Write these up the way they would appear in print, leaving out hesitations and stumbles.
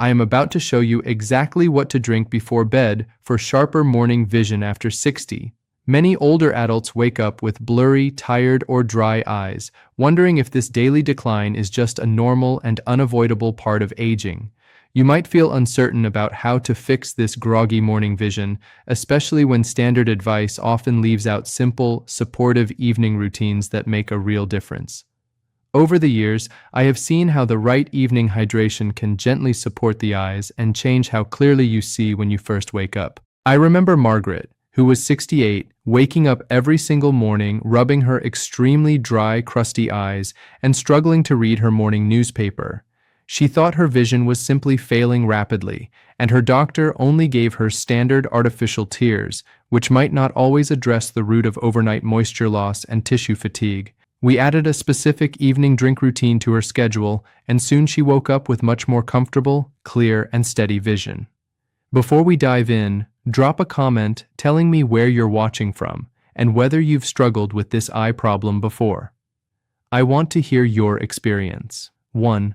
I am about to show you exactly what to drink before bed for sharper morning vision after 60. Many older adults wake up with blurry, tired, or dry eyes, wondering if this daily decline is just a normal and unavoidable part of aging. You might feel uncertain about how to fix this groggy morning vision, especially when standard advice often leaves out simple, supportive evening routines that make a real difference. Over the years, I have seen how the right evening hydration can gently support the eyes and change how clearly you see when you first wake up. I remember Margaret, who was 68, waking up every single morning, rubbing her extremely dry, crusty eyes, and struggling to read her morning newspaper. She thought her vision was simply failing rapidly, and her doctor only gave her standard artificial tears, which might not always address the root of overnight moisture loss and tissue fatigue. We added a specific evening drink routine to her schedule, and soon she woke up with much more comfortable, clear, and steady vision. Before we dive in, drop a comment telling me where you're watching from and whether you've struggled with this eye problem before. I want to hear your experience. 1.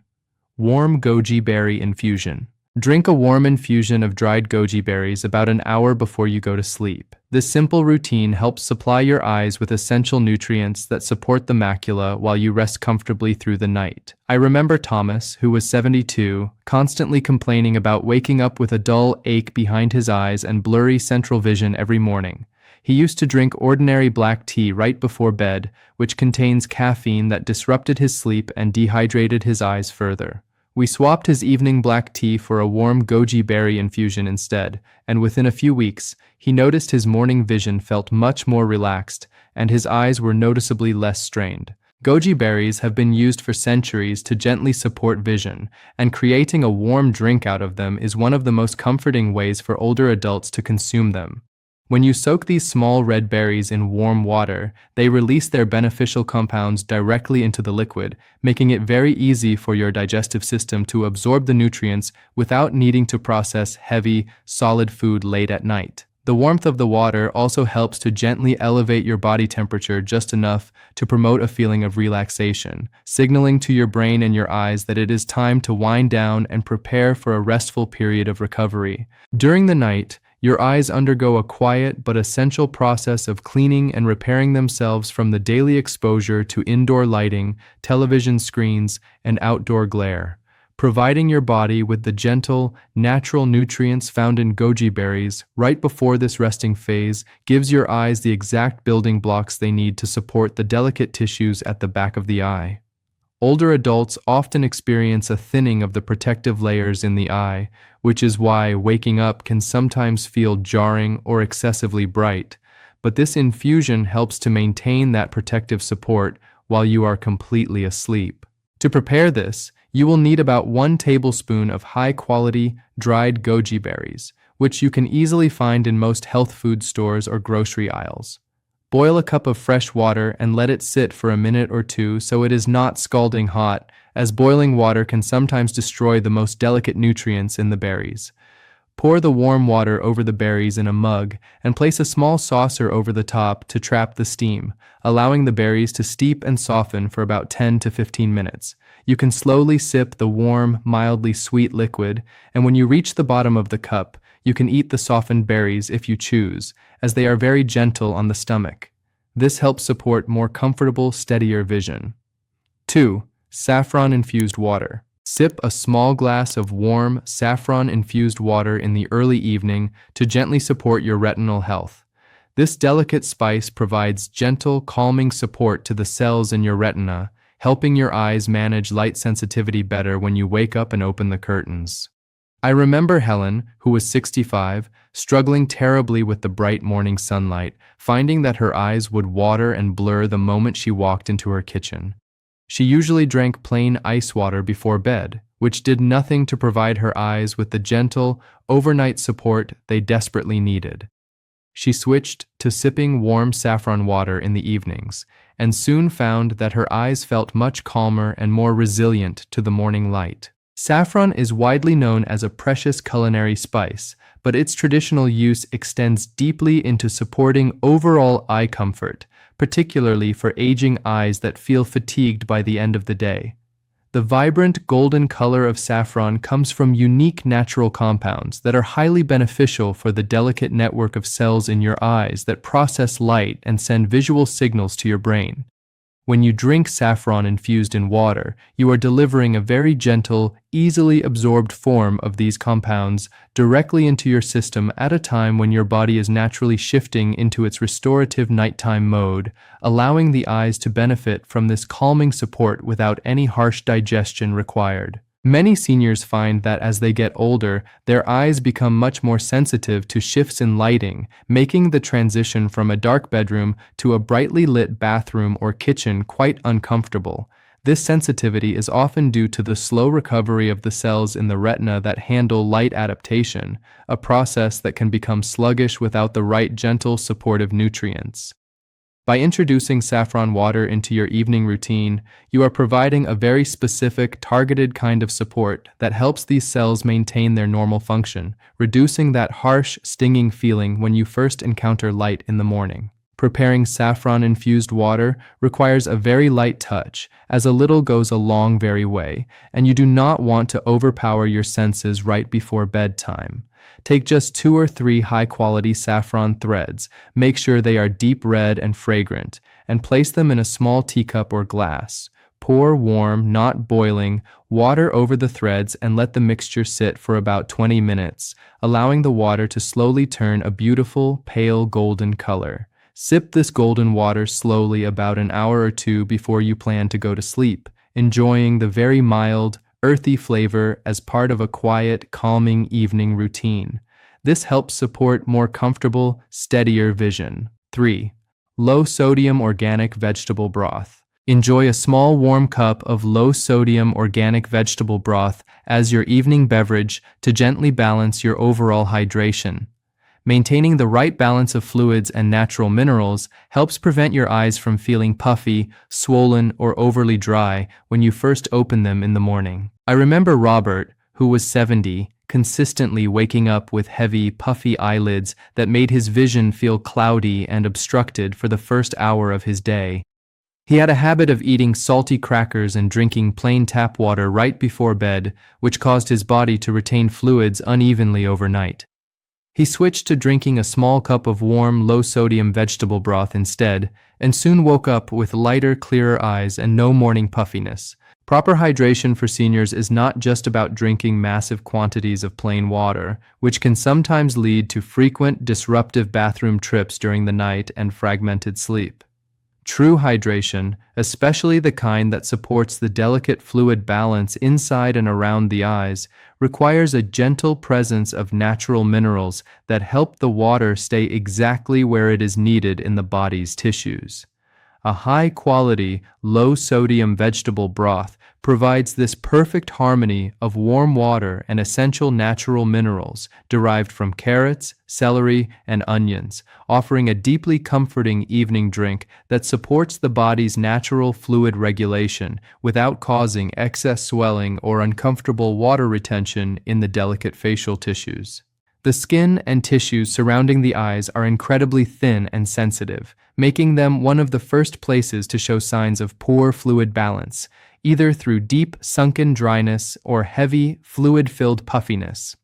Warm goji berry infusion. Drink a warm infusion of dried goji berries about an hour before you go to sleep. This simple routine helps supply your eyes with essential nutrients that support the macula while you rest comfortably through the night. I remember Thomas, who was 72, constantly complaining about waking up with a dull ache behind his eyes and blurry central vision every morning. He used to drink ordinary black tea right before bed, which contains caffeine that disrupted his sleep and dehydrated his eyes further. We swapped his evening black tea for a warm goji berry infusion instead, and within a few weeks, he noticed his morning vision felt much more relaxed, and his eyes were noticeably less strained. Goji berries have been used for centuries to gently support vision, and creating a warm drink out of them is one of the most comforting ways for older adults to consume them. When you soak these small red berries in warm water, they release their beneficial compounds directly into the liquid, making it very easy for your digestive system to absorb the nutrients without needing to process heavy, solid food late at night. The warmth of the water also helps to gently elevate your body temperature just enough to promote a feeling of relaxation, signaling to your brain and your eyes that it is time to wind down and prepare for a restful period of recovery. During the night, your eyes undergo a quiet but essential process of cleaning and repairing themselves from the daily exposure to indoor lighting, television screens, and outdoor glare. Providing your body with the gentle, natural nutrients found in goji berries right before this resting phase gives your eyes the exact building blocks they need to support the delicate tissues at the back of the eye. Older adults often experience a thinning of the protective layers in the eye, which is why waking up can sometimes feel jarring or excessively bright, but this infusion helps to maintain that protective support while you are completely asleep. To prepare this, you will need about 1 tablespoon of high-quality, dried goji berries, which you can easily find in most health food stores or grocery aisles. Boil a cup of fresh water and let it sit for a minute or two so it is not scalding hot, as boiling water can sometimes destroy the most delicate nutrients in the berries. Pour the warm water over the berries in a mug and place a small saucer over the top to trap the steam, allowing the berries to steep and soften for about 10 to 15 minutes. You can slowly sip the warm, mildly sweet liquid, and when you reach the bottom of the cup, you can eat the softened berries if you choose, as they are very gentle on the stomach. This helps support more comfortable, steadier vision. 2. Saffron-infused water. Sip a small glass of warm, saffron-infused water in the early evening to gently support your retinal health. This delicate spice provides gentle, calming support to the cells in your retina, helping your eyes manage light sensitivity better when you wake up and open the curtains. I remember Helen, who was 65, struggling terribly with the bright morning sunlight, finding that her eyes would water and blur the moment she walked into her kitchen. She usually drank plain ice water before bed, which did nothing to provide her eyes with the gentle, overnight support they desperately needed. She switched to sipping warm saffron water in the evenings, and soon found that her eyes felt much calmer and more resilient to the morning light. Saffron is widely known as a precious culinary spice, but its traditional use extends deeply into supporting overall eye comfort, particularly for aging eyes that feel fatigued by the end of the day. The vibrant golden color of saffron comes from unique natural compounds that are highly beneficial for the delicate network of cells in your eyes that process light and send visual signals to your brain. When you drink saffron infused in water, you are delivering a very gentle, easily absorbed form of these compounds directly into your system at a time when your body is naturally shifting into its restorative nighttime mode, allowing the eyes to benefit from this calming support without any harsh digestion required. Many seniors find that as they get older, their eyes become much more sensitive to shifts in lighting, making the transition from a dark bedroom to a brightly lit bathroom or kitchen quite uncomfortable. This sensitivity is often due to the slow recovery of the cells in the retina that handle light adaptation, a process that can become sluggish without the right gentle supportive nutrients. By introducing saffron water into your evening routine, you are providing a very specific, targeted kind of support that helps these cells maintain their normal function, reducing that harsh, stinging feeling when you first encounter light in the morning. Preparing saffron-infused water requires a very light touch, as a little goes a long very way, and you do not want to overpower your senses right before bedtime. Take just 2 or 3 high-quality saffron threads, make sure they are deep red and fragrant, and place them in a small teacup or glass. Pour warm, not boiling, water over the threads and let the mixture sit for about 20 minutes, allowing the water to slowly turn a beautiful, pale golden color. Sip this golden water slowly about an hour or 2 before you plan to go to sleep, enjoying the very mild, earthy flavor as part of a quiet, calming evening routine. This helps support more comfortable, steadier vision. 3. Low-sodium organic vegetable broth. Enjoy a small warm cup of low-sodium organic vegetable broth as your evening beverage to gently balance your overall hydration. Maintaining the right balance of fluids and natural minerals helps prevent your eyes from feeling puffy, swollen, or overly dry when you first open them in the morning. I remember Robert, who was 70, consistently waking up with heavy, puffy eyelids that made his vision feel cloudy and obstructed for the first hour of his day. He had a habit of eating salty crackers and drinking plain tap water right before bed, which caused his body to retain fluids unevenly overnight. He switched to drinking a small cup of warm, low-sodium vegetable broth instead, and soon woke up with lighter, clearer eyes and no morning puffiness. Proper hydration for seniors is not just about drinking massive quantities of plain water, which can sometimes lead to frequent, disruptive bathroom trips during the night and fragmented sleep. True hydration, especially the kind that supports the delicate fluid balance inside and around the eyes, requires a gentle presence of natural minerals that help the water stay exactly where it is needed in the body's tissues. A high-quality, low-sodium vegetable broth provides this perfect harmony of warm water and essential natural minerals derived from carrots, celery, and onions, offering a deeply comforting evening drink that supports the body's natural fluid regulation without causing excess swelling or uncomfortable water retention in the delicate facial tissues. The skin and tissues surrounding the eyes are incredibly thin and sensitive, making them one of the first places to show signs of poor fluid balance, either through deep, sunken dryness or heavy, fluid-filled puffiness.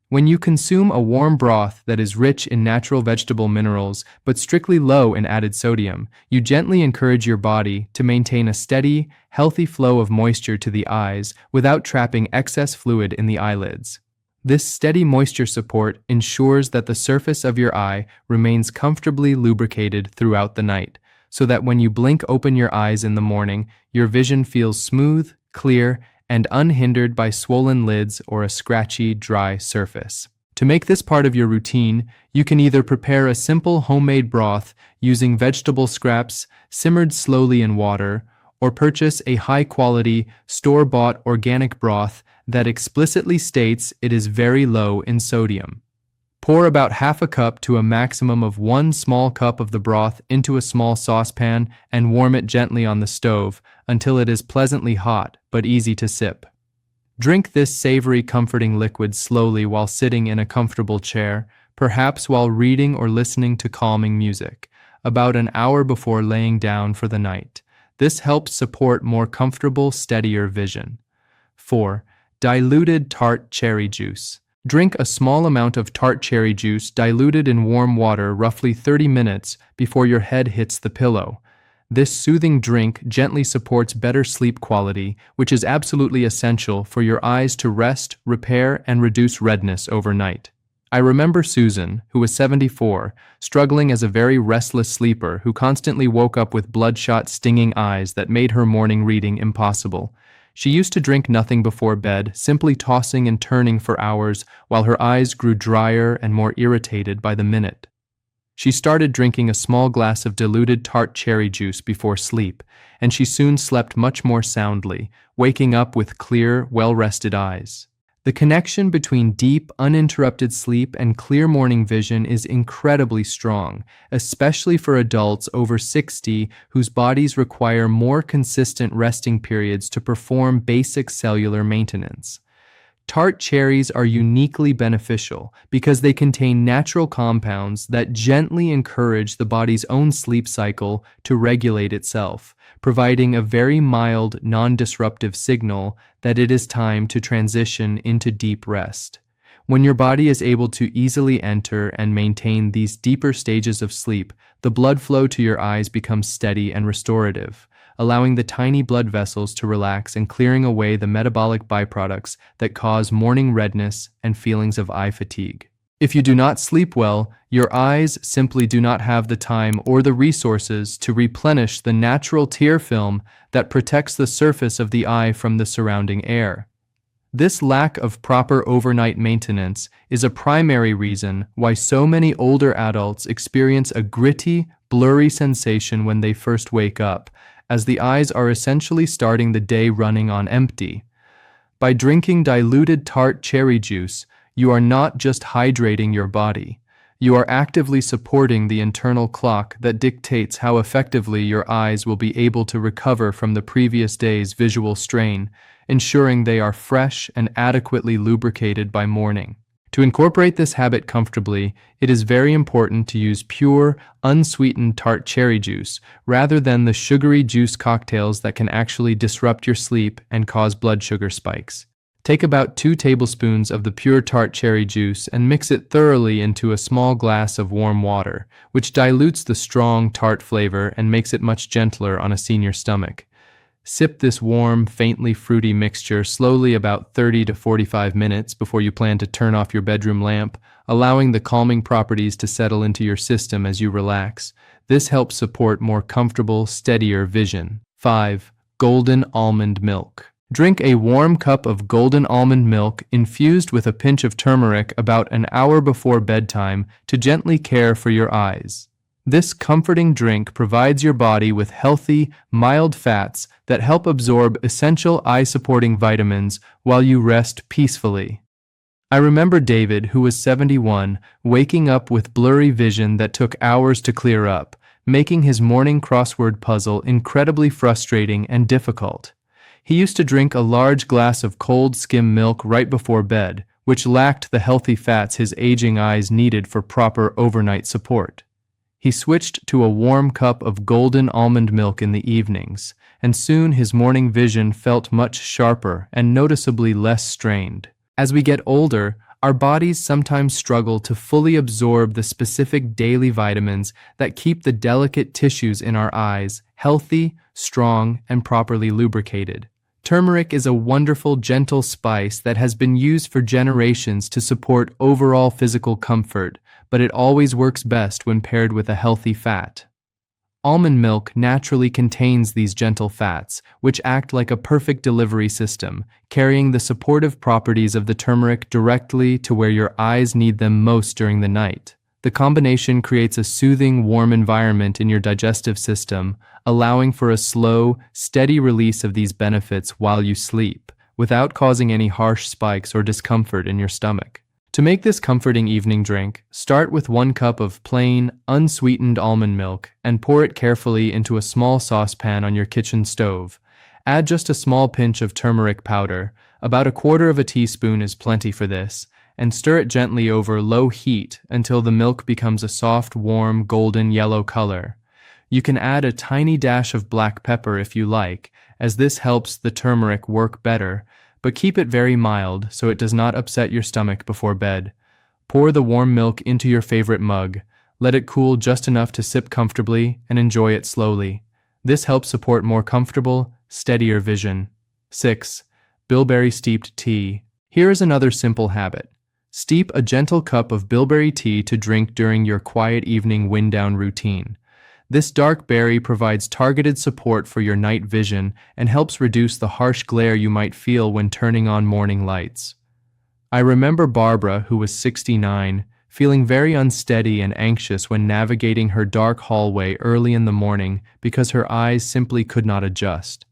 When you consume a warm broth that is rich in natural vegetable minerals but strictly low in added sodium, you gently encourage your body to maintain a steady, healthy flow of moisture to the eyes without trapping excess fluid in the eyelids. This steady moisture support ensures that the surface of your eye remains comfortably lubricated throughout the night, so that when you blink open your eyes in the morning, your vision feels smooth, clear, and unhindered by swollen lids or a scratchy, dry surface. To make this part of your routine, you can either prepare a simple homemade broth using vegetable scraps simmered slowly in water, or purchase a high-quality, store-bought organic broth that explicitly states it is very low in sodium. Pour about half a cup to a maximum of 1 small cup of the broth into a small saucepan and warm it gently on the stove until it is pleasantly hot but easy to sip. Drink this savory, comforting liquid slowly while sitting in a comfortable chair, perhaps while reading or listening to calming music, about an hour before laying down for the night. This helps support more comfortable, steadier vision. 4. Diluted tart cherry juice. Drink a small amount of tart cherry juice diluted in warm water roughly 30 minutes before your head hits the pillow. This soothing drink gently supports better sleep quality, which is absolutely essential for your eyes to rest, repair, and reduce redness overnight. I remember Susan, who was 74, struggling as a very restless sleeper who constantly woke up with bloodshot, stinging eyes that made her morning reading impossible. She used to drink nothing before bed, simply tossing and turning for hours while her eyes grew drier and more irritated by the minute. She started drinking a small glass of diluted tart cherry juice before sleep, and she soon slept much more soundly, waking up with clear, well-rested eyes. The connection between deep, uninterrupted sleep and clear morning vision is incredibly strong, especially for adults over 60 whose bodies require more consistent resting periods to perform basic cellular maintenance. Tart cherries are uniquely beneficial because they contain natural compounds that gently encourage the body's own sleep cycle to regulate itself, providing a very mild, non-disruptive signal that it is time to transition into deep rest. When your body is able to easily enter and maintain these deeper stages of sleep, the blood flow to your eyes becomes steady and restorative, allowing the tiny blood vessels to relax and clearing away the metabolic byproducts that cause morning redness and feelings of eye fatigue. If you do not sleep well, your eyes simply do not have the time or the resources to replenish the natural tear film that protects the surface of the eye from the surrounding air. This lack of proper overnight maintenance is a primary reason why so many older adults experience a gritty, blurry sensation when they first wake up, as the eyes are essentially starting the day running on empty. By drinking diluted tart cherry juice, you are not just hydrating your body. You are actively supporting the internal clock that dictates how effectively your eyes will be able to recover from the previous day's visual strain, ensuring they are fresh and adequately lubricated by morning. To incorporate this habit comfortably, it is very important to use pure, unsweetened tart cherry juice rather than the sugary juice cocktails that can actually disrupt your sleep and cause blood sugar spikes. Take about 2 tablespoons of the pure tart cherry juice and mix it thoroughly into a small glass of warm water, which dilutes the strong tart flavor and makes it much gentler on a senior stomach. Sip this warm, faintly fruity mixture slowly about 30 to 45 minutes before you plan to turn off your bedroom lamp, allowing the calming properties to settle into your system as you relax. This helps support more comfortable, steadier vision. 5. Golden almond milk. Drink a warm cup of golden almond milk infused with a pinch of turmeric about an hour before bedtime to gently care for your eyes. This comforting drink provides your body with healthy, mild fats that help absorb essential eye-supporting vitamins while you rest peacefully. I remember David, who was 71, waking up with blurry vision that took hours to clear up, making his morning crossword puzzle incredibly frustrating and difficult. He used to drink a large glass of cold skim milk right before bed, which lacked the healthy fats his aging eyes needed for proper overnight support. He switched to a warm cup of golden almond milk in the evenings, and soon his morning vision felt much sharper and noticeably less strained. As we get older, our bodies sometimes struggle to fully absorb the specific daily vitamins that keep the delicate tissues in our eyes healthy, strong, and properly lubricated. Turmeric is a wonderful, gentle spice that has been used for generations to support overall physical comfort, but it always works best when paired with a healthy fat. Almond milk naturally contains these gentle fats, which act like a perfect delivery system, carrying the supportive properties of the turmeric directly to where your eyes need them most during the night. The combination creates a soothing, warm environment in your digestive system, allowing for a slow, steady release of these benefits while you sleep, without causing any harsh spikes or discomfort in your stomach. To make this comforting evening drink, start with 1 cup of plain, unsweetened almond milk and pour it carefully into a small saucepan on your kitchen stove. Add just a small pinch of turmeric powder, about 1/4 teaspoon is plenty for this, and stir it gently over low heat until the milk becomes a soft, warm, golden yellow color. You can add a tiny dash of black pepper if you like, as this helps the turmeric work better, but keep it very mild so it does not upset your stomach before bed. Pour the warm milk into your favorite mug. Let it cool just enough to sip comfortably and enjoy it slowly. This helps support more comfortable, steadier vision. 6. Bilberry steeped tea. Here is another simple habit. Steep a gentle cup of bilberry tea to drink during your quiet evening wind-down routine. This dark berry provides targeted support for your night vision and helps reduce the harsh glare you might feel when turning on morning lights. I remember Barbara, who was 69, feeling very unsteady and anxious when navigating her dark hallway early in the morning because her eyes simply could not adjust.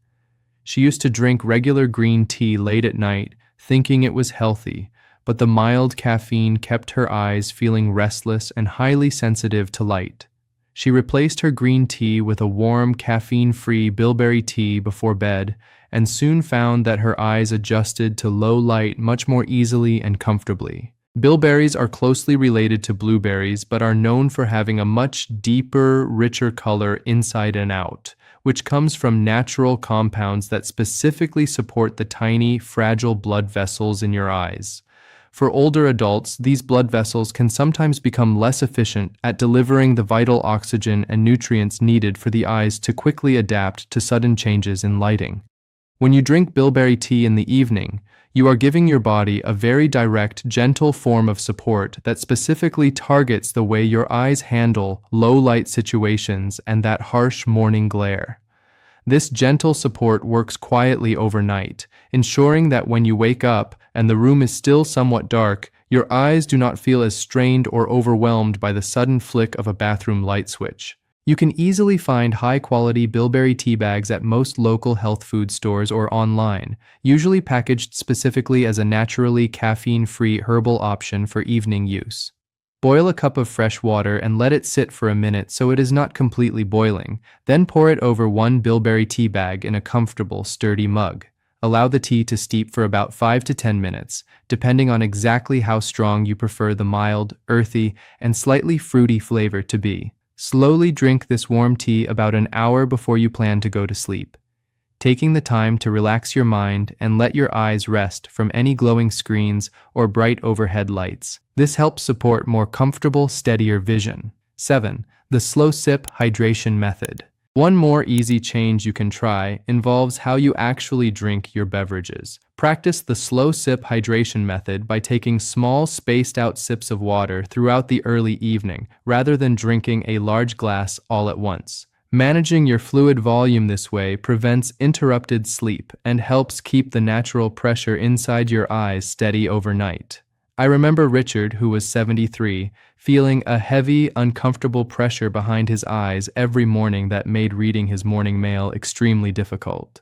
She used to drink regular green tea late at night, thinking it was healthy, but the mild caffeine kept her eyes feeling restless and highly sensitive to light. She replaced her green tea with a warm, caffeine-free bilberry tea before bed, and soon found that her eyes adjusted to low light much more easily and comfortably. Bilberries are closely related to blueberries, but are known for having a much deeper, richer color inside and out, which comes from natural compounds that specifically support the tiny, fragile blood vessels in your eyes. For older adults, these blood vessels can sometimes become less efficient at delivering the vital oxygen and nutrients needed for the eyes to quickly adapt to sudden changes in lighting. When you drink bilberry tea in the evening, you are giving your body a very direct, gentle form of support that specifically targets the way your eyes handle low-light situations and that harsh morning glare. This gentle support works quietly overnight, ensuring that when you wake up and the room is still somewhat dark, your eyes do not feel as strained or overwhelmed by the sudden flick of a bathroom light switch. You can easily find high-quality bilberry tea bags at most local health food stores or online, usually packaged specifically as a naturally caffeine-free herbal option for evening use. Boil a cup of fresh water and let it sit for a minute so it is not completely boiling. Then pour it over one bilberry tea bag in a comfortable, sturdy mug. Allow the tea to steep for about 5 to 10 minutes, depending on exactly how strong you prefer the mild, earthy, and slightly fruity flavor to be. Slowly drink this warm tea about an hour before you plan to go to sleep, taking the time to relax your mind and let your eyes rest from any glowing screens or bright overhead lights. This helps support more comfortable, steadier vision. 7. The slow sip hydration method. One more easy change you can try involves how you actually drink your beverages. Practice the slow sip hydration method by taking small, spaced-out sips of water throughout the early evening, rather than drinking a large glass all at once. Managing your fluid volume this way prevents interrupted sleep and helps keep the natural pressure inside your eyes steady overnight. I remember Richard, who was 73, feeling a heavy, uncomfortable pressure behind his eyes every morning that made reading his morning mail extremely difficult.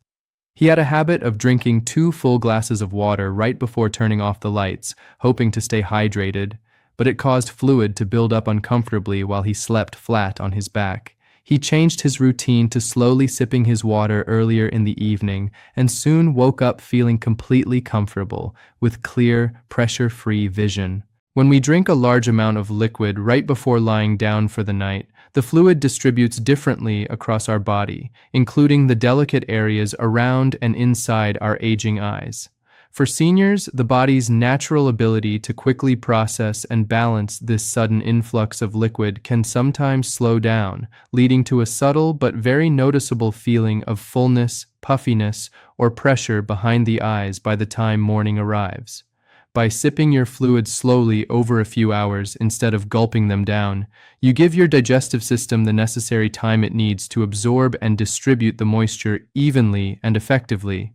He had a habit of drinking 2 full glasses of water right before turning off the lights, hoping to stay hydrated, but it caused fluid to build up uncomfortably while he slept flat on his back. He changed his routine to slowly sipping his water earlier in the evening and soon woke up feeling completely comfortable, with clear, pressure-free vision. When we drink a large amount of liquid right before lying down for the night, the fluid distributes differently across our body, including the delicate areas around and inside our aging eyes. For seniors, the body's natural ability to quickly process and balance this sudden influx of liquid can sometimes slow down, leading to a subtle but very noticeable feeling of fullness, puffiness, or pressure behind the eyes by the time morning arrives. By sipping your fluids slowly over a few hours instead of gulping them down, you give your digestive system the necessary time it needs to absorb and distribute the moisture evenly and effectively.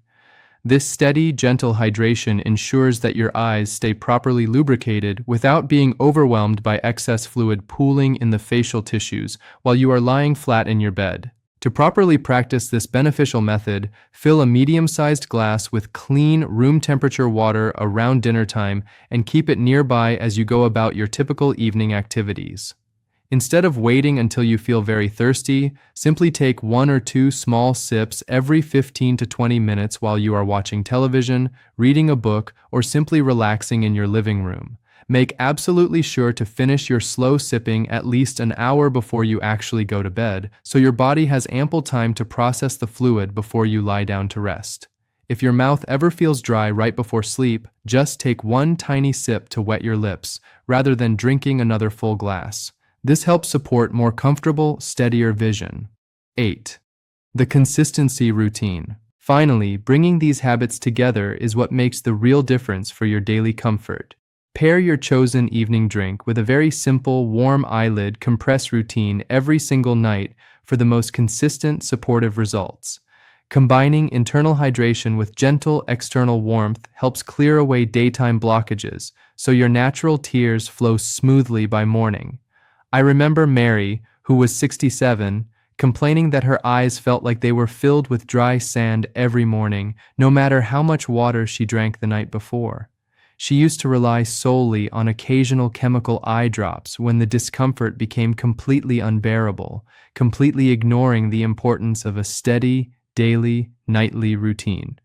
This steady, gentle hydration ensures that your eyes stay properly lubricated without being overwhelmed by excess fluid pooling in the facial tissues while you are lying flat in your bed. To properly practice this beneficial method, fill a medium-sized glass with clean, room-temperature water around dinner time and keep it nearby as you go about your typical evening activities. Instead of waiting until you feel very thirsty, simply take 1 or 2 small sips every 15 to 20 minutes while you are watching television, reading a book, or simply relaxing in your living room. Make absolutely sure to finish your slow sipping at least an hour before you actually go to bed, so your body has ample time to process the fluid before you lie down to rest. If your mouth ever feels dry right before sleep, just take one tiny sip to wet your lips, rather than drinking another full glass. This helps support more comfortable, steadier vision. 8. The consistency routine. Finally, bringing these habits together is what makes the real difference for your daily comfort. Pair your chosen evening drink with a very simple, warm eyelid compress routine every single night for the most consistent, supportive results. Combining internal hydration with gentle external warmth helps clear away daytime blockages, so your natural tears flow smoothly by morning. I remember Mary, who was 67, complaining that her eyes felt like they were filled with dry sand every morning, no matter how much water she drank the night before. She used to rely solely on occasional chemical eye drops when the discomfort became completely unbearable, completely ignoring the importance of a steady, daily, nightly routine.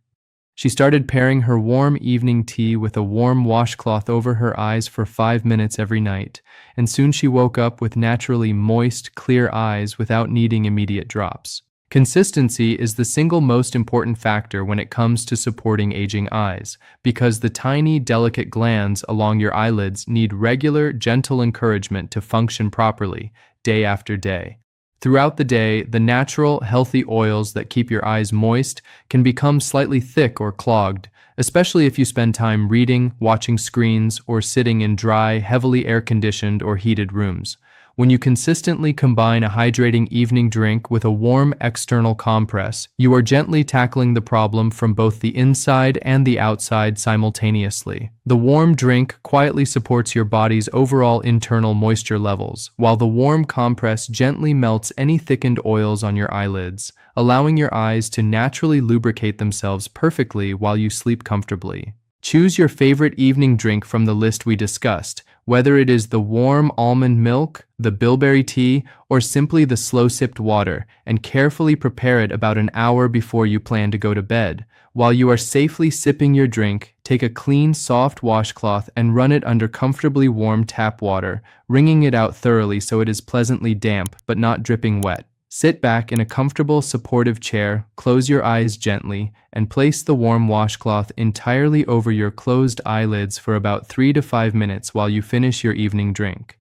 She started pairing her warm evening tea with a warm washcloth over her eyes for 5 minutes every night, and soon she woke up with naturally moist, clear eyes without needing immediate drops. Consistency is the single most important factor when it comes to supporting aging eyes, because the tiny, delicate glands along your eyelids need regular, gentle encouragement to function properly, day after day. Throughout the day, the natural, healthy oils that keep your eyes moist can become slightly thick or clogged, especially if you spend time reading, watching screens, or sitting in dry, heavily air-conditioned or heated rooms. When you consistently combine a hydrating evening drink with a warm external compress, you are gently tackling the problem from both the inside and the outside simultaneously. The warm drink quietly supports your body's overall internal moisture levels, while the warm compress gently melts any thickened oils on your eyelids, allowing your eyes to naturally lubricate themselves perfectly while you sleep comfortably. Choose your favorite evening drink from the list we discussed, whether it is the warm almond milk, the bilberry tea, or simply the slow-sipped water, and carefully prepare it about an hour before you plan to go to bed. While you are safely sipping your drink, take a clean, soft washcloth and run it under comfortably warm tap water, wringing it out thoroughly so it is pleasantly damp but not dripping wet. Sit back in a comfortable, supportive chair, close your eyes gently, and place the warm washcloth entirely over your closed eyelids for about 3 to 5 minutes while you finish your evening drink.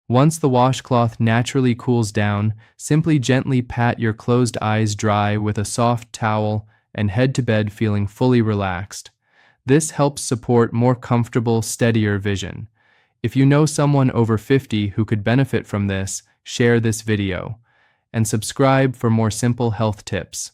Once the washcloth naturally cools down, simply gently pat your closed eyes dry with a soft towel and head to bed feeling fully relaxed. This helps support more comfortable, steadier vision. If you know someone over 50 who could benefit from this, share this video and subscribe for more simple health tips.